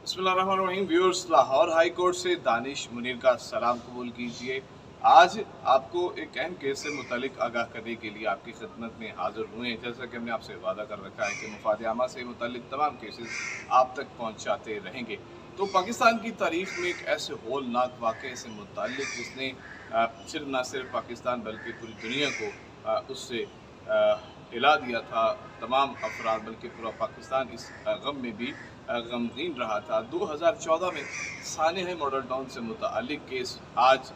बिस्मिल्लाहिर्रहमानिर्रहीम। Viewers, Lahore high court से दानिश मुनीर का सलाम कबूल कीजिए। आज आपको एक अहम केस से मुतालिक आगाह करने के लिए आपकी खिदमत में हाजिर हुए हैं। जैसा कि हमने आपसे वादा कर रखा है कि मुफाद आमा से मुतालिक तमाम केसेस आप तक पहुँचाते रहेंगे। तो पाकिस्तान की तारीख में एक ऐसे होलनाक वाक़े से मुतालिक जिसने सिर्फ ना सिर्फ पाकिस्तान बल्कि पूरी दुनिया को उससे हिला दिया था। तमाम अफराद बल्कि पूरा पाकिस्तान इस गम में भी गमगीन रहा था। 2014 में सानेह मॉडल टाउन से मुतालिक केस आज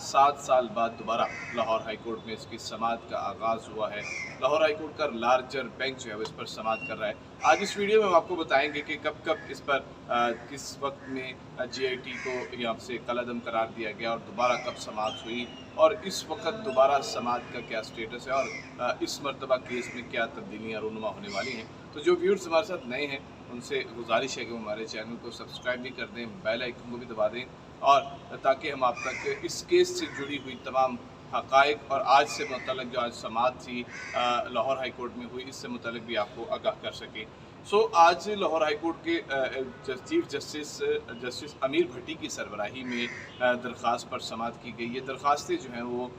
7 साल बाद दोबारा लाहौर हाई कोर्ट में इसकी समाअत का आगाज़ हुआ है। लाहौर हाई कोर्ट का लार्जर बेंच जो है वो इस पर समाअत कर रहा है। आज इस वीडियो में हम आपको बताएंगे कि कब कब इस पर किस वक्त में GIT को यहाँ से कलअदम करार दिया गया और दोबारा कब समाअत हुई और इस वक्त दोबारा समाअत का क्या स्टेटस है और इस मरतबा केस में क्या तब्दीलियाँ रूनुमा होने वाली हैं। तो जो व्यूअर्स हमारे साथ नए हैं उनसे गुजारिश है कि वो हमारे चैनल को सब्सक्राइब भी कर दें, बेल आइकन को भी दबा दें और ताकि हम आप तक इस केस से जुड़ी हुई तमाम हक़ाइक़ और आज से मुतल्लिक़ जो आज समाअत थी लाहौर हाई कोर्ट में हुई इससे मुतल्लिक़ भी आपको आगाह कर सकें। आज लाहौर हाई कोर्ट के चीफ जस्टिस अमीर भट्टी की सरबराही में दरख्वास्त पर समाअत की गई। ये दरख्वास्तें जो हैं वो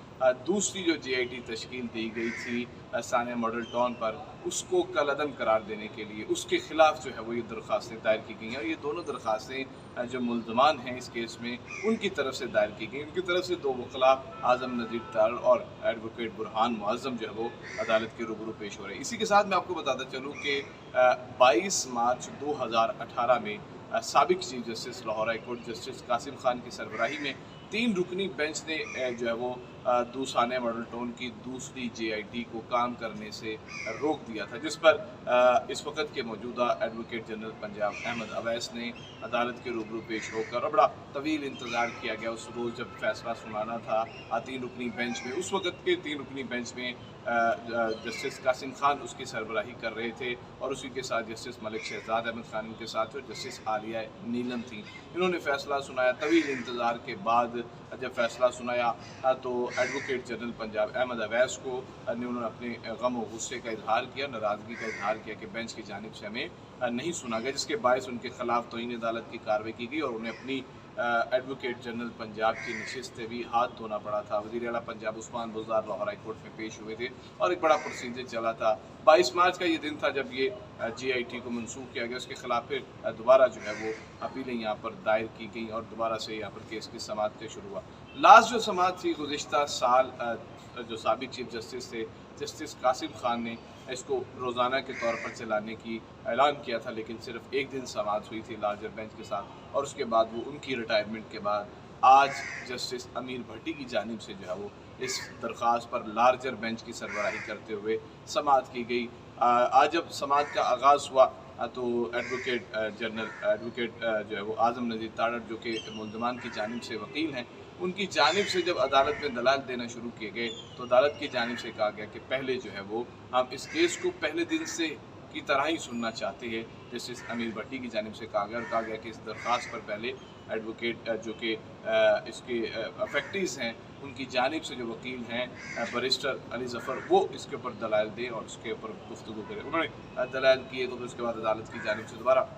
दूसरी जो GIT तश्कील दी गई थी सानिया मॉडल टाउन पर उसको कलअदम करार देने के लिए उसके ख़िलाफ़ जो है वो ये दरख्वास्तें दायर की गई हैं और ये दोनों दरख्वास्तें जो मुल्ज़मान हैं इस केस में उनकी तरफ से दायर की गई। उनकी तरफ से दो वकला आज़म नज़ीर तारड़ और एडवोकेट बुरहान मुअज़्ज़म जो है वो अदालत के रूबरू पेश हो रहे हैं। इसी के साथ मैं आपको बताता चलूँ कि 22 मार्च 2018 में साबिक chief justice Lahore high court justice Qasim Khan की सरबराही में 3 रुकनी बेंच ने जो है वो सानिया मॉडल टाउन की दूसरी GIT को काम करने से रोक दिया था, जिस पर इस वक्त के मौजूदा एडवोकेट जनरल पंजाब अहमद अवैस ने अदालत के रूबरू पेश होकर बड़ा तवील इंतज़ार किया गया। उस रोज़ जब फैसला सुनाना था 3 रुकनी बेंच में, उस वक्त के 3 रुकनी बेंच में जस्टिस कासिम खान उसकी सरबराही कर रहे थे और उसी के साथ जस्टिस मलिक शहजाद अहमद खान इनके साथ और जस्टिस आलिया नीलम थी। इन्होंने फ़ैसला सुनाया। तवील इंतज़ार के बाद जब फ़ैसला सुनाया तो एडवोकेट जनरल पंजाब अहमद अवैस को उन्होंने अपने गम और गुस्से का इजहार किया, नाराज़गी का इजहार किया कि बेंच की जानिब से हमें नहीं सुना गया, जिसके बायस उनके ख़िलाफ़ तौहीन अदालत की कार्रवाई की गई और उन्हें अपनी एडवोकेट जनरल पंजाब की नशिस्त भी हाथ धोना पड़ा था। वज़ीर आला पंजाब उस्मान बुज़दार लाहौर हाई कोर्ट में पेश हुए थे और एक बड़ा प्रोसीजर चला था। 22 मार्च का ये दिन था जब ये GIT को मनसूख किया गया। उसके ख़िलाफ़ फिर दोबारा जो है वो अपीलें यहाँ पर दायर की गई और दोबारा से यहाँ पर केस की समाअत का शुरू हुआ। लास्ट जो समाअत थी गुज़िश्ता साल जो साबिक चीफ जस्टिस थे जस्टिस कासिम खान ने इसको रोज़ाना के तौर पर चलाने की ऐलान किया था, लेकिन सिर्फ एक दिन समाअत हुई थी लार्जर बेंच के साथ और उसके बाद वो उनकी रिटायरमेंट के बाद आज जस्टिस अमीर भट्टी की जानिब से जो है वो इस दरख्वास्त पर लार्जर बेंच की सरबराही करते हुए समाअत की गई। आज जब समाअत का आगाज़ हुआ तो एडवोकेट जो है वो आज़म नज़ीर तारड़ जो कि मुल्ज़मान की जानिब से वकील हैं, उनकी जानिब से जब अदालत में दलाल देना शुरू किए गए तो अदालत की जानिब से कहा गया कि पहले जो है वो हम इस केस को पहले दिन से की तरह ही सुनना चाहते हैं। जस्टिस अमीर भट्टी की जानिब से कहा गया और कहा गया कि इस दरख्वास्त पर पहले एडवोकेट जो कि इसके अफेक्टीज़ हैं उनकी जानिब से जो वकील हैं बैरिस्टर अली ज़फ़र वो इसके ऊपर दलाल दें और उसके ऊपर गुफ्तगू करें। उन्होंने दलाल किए तो फिर उसके बाद अदालत की जानिब से दोबारा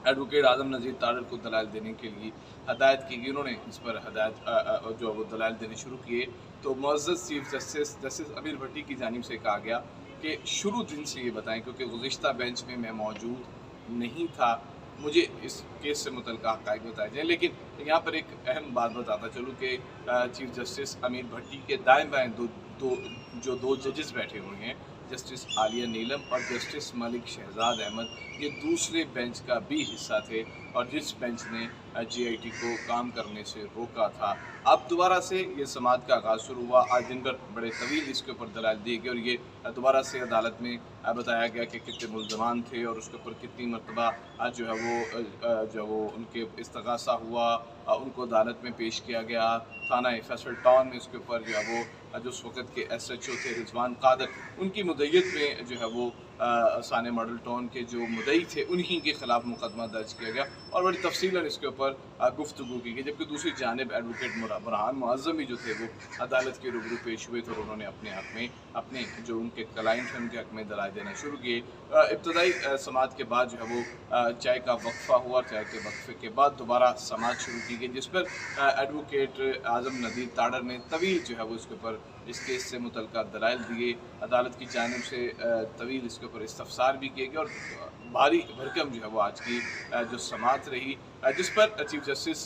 एडवोकेट आज़म नज़ीर तारड़ को दलाल देने के लिए हदायत की गई। उन्होंने इस पर हदायत जो वो दलाल देने शुरू किए तो मुअज़्ज़ज़ चीफ जस्टिस अमीर भट्टी की जानिब से कहा गया कि शुरू दिन से ये बताएं, क्योंकि गुज़िश्ता बेंच में मैं मौजूद नहीं था, मुझे इस केस से मुतल्लिक़ हक़ाइक़ बताए जाएँ। लेकिन यहाँ पर एक अहम बात बताता चलूँ कि चीफ जस्टिस अमीर भट्टी के दाएँ बाएँ दो जजेस बैठे हुए हैं, जस्टिस आलिया नीलम और जस्टिस मलिक शहजाद अहमद, ये दूसरे बेंच का भी हिस्सा थे और जिस बेंच ने GIT को काम करने से रोका था। अब दोबारा से ये समाअत का आगाज़ शुरू हुआ। आज दिन भर बड़े तवील इसके ऊपर दलाल दिए गए और ये दोबारा से अदालत में बताया गया कि कितने मुल्ज़मान थे और उसके ऊपर कितनी मरतबा जो है वो उनके इस्तग़ासा हुआ, उनको अदालत में पेश किया गया। थाना फैसल टाउन में उसके ऊपर जो है वो जो उस वक़्त के SHO थे रिजवान कादर, उनकी मुद्दत में जो है वो सानिया मॉडल टाउन के जो मुद्दई थे उन्हीं के ख़िलाफ़ मुकदमा दर्ज किया गया और बड़ी तफसीलन इसके ऊपर गुफ्तगू की गई। जबकि दूसरी जानिब एडवोकेट बुरहान मुअज़्ज़म भी जो थे वो अदालत के रूबरू पेश हुए थे और उन्होंने अपने हक़ में अपने जो उनके क्लाइंट हैं उनके हक़ में दलाल देना शुरू किए। इब्तदाई समाअत के बाद जो है वो चाय का वक्फा हुआ। चाय के वक्फे के बाद दोबारा समाअत शुरू की गई, जिस पर एडवोकेट आज़म नदीर ताड़र ने तवील जो है वो इसके ऊपर इस केस से मुतल्लिक़ दलाइल दिए। अदालत की जानिब से तवील इसके ऊपर इस्तफ़सार भी किए गए और भारी भरकम जो है वो आज की जो समाअत रही, जिस पर चीफ जस्टिस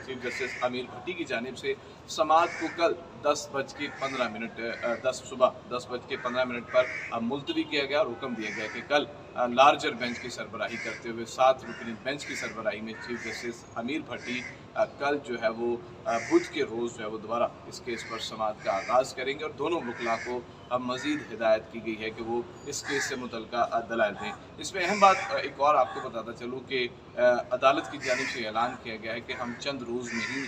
चीफ जस्टिस अमीर भट्टी की जानिब से समाअत को कल 10 सुबह 10:15 पर मुलतवी किया गया और हुक्म दिया गया कि कल लार्जर बेंच की सरबराही करते हुए 7 रुकनी बेंच की सरबराही में चीफ जस्टिस अमीर भट्टी कल जो है वो बुध के रोज़ जो है वो दोबारा इस केस पर समाअत का आगाज़ करेंगे और दोनों वकला को अब मज़ीद हिदायत की गई है कि वो इस केस से मुतल्लिक़ दलाइल दें। इसमें अहम बात एक और आपको बताता चलूँ कि अदालत की जानिब से ऐलान किया गया है कि हम चंद रोज़ में ही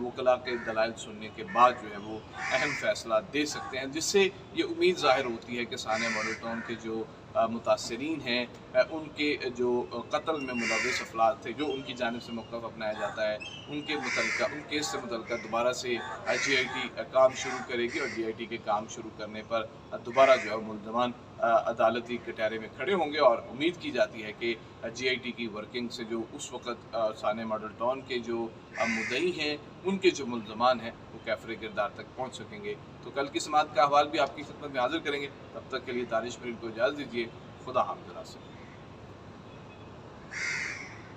वकला के दलाइल सुनने के बाद जो है वो अहम फ़ैसला दे सकते हैं, जिससे ये उम्मीद ज़ाहिर होती है कि सानिया मॉडल टाउन के जो मुतासरीन हैं उनके जो कत्ल में मुलव्वस अफराद थे, जो उनकी जानिब से मौक़िफ़ अपनाया जाता है, उन केस से मुतल्लिक़ दोबारा से GIT काम शुरू करेगी और GIT के काम शुरू करने पर दोबारा जो है मुल्ज़मान अदालती कटहरे में खड़े होंगे और उम्मीद की जाती है कि GIT की वर्किंग से जो उस वक़्त सानिया मॉडल टाउन के जो मुद्दई हैं उनके जो मुल्ज़मान हैं वो कैफ़रे किरदार तक पहुँच सकेंगे। तो कल की समाअत का अहवाल भी आपकी खिदमत में हाज़िर करेंगे। तब तक के लिए दानिश मीर को इजाज़त दीजिए। खुदा हाफ़िज़।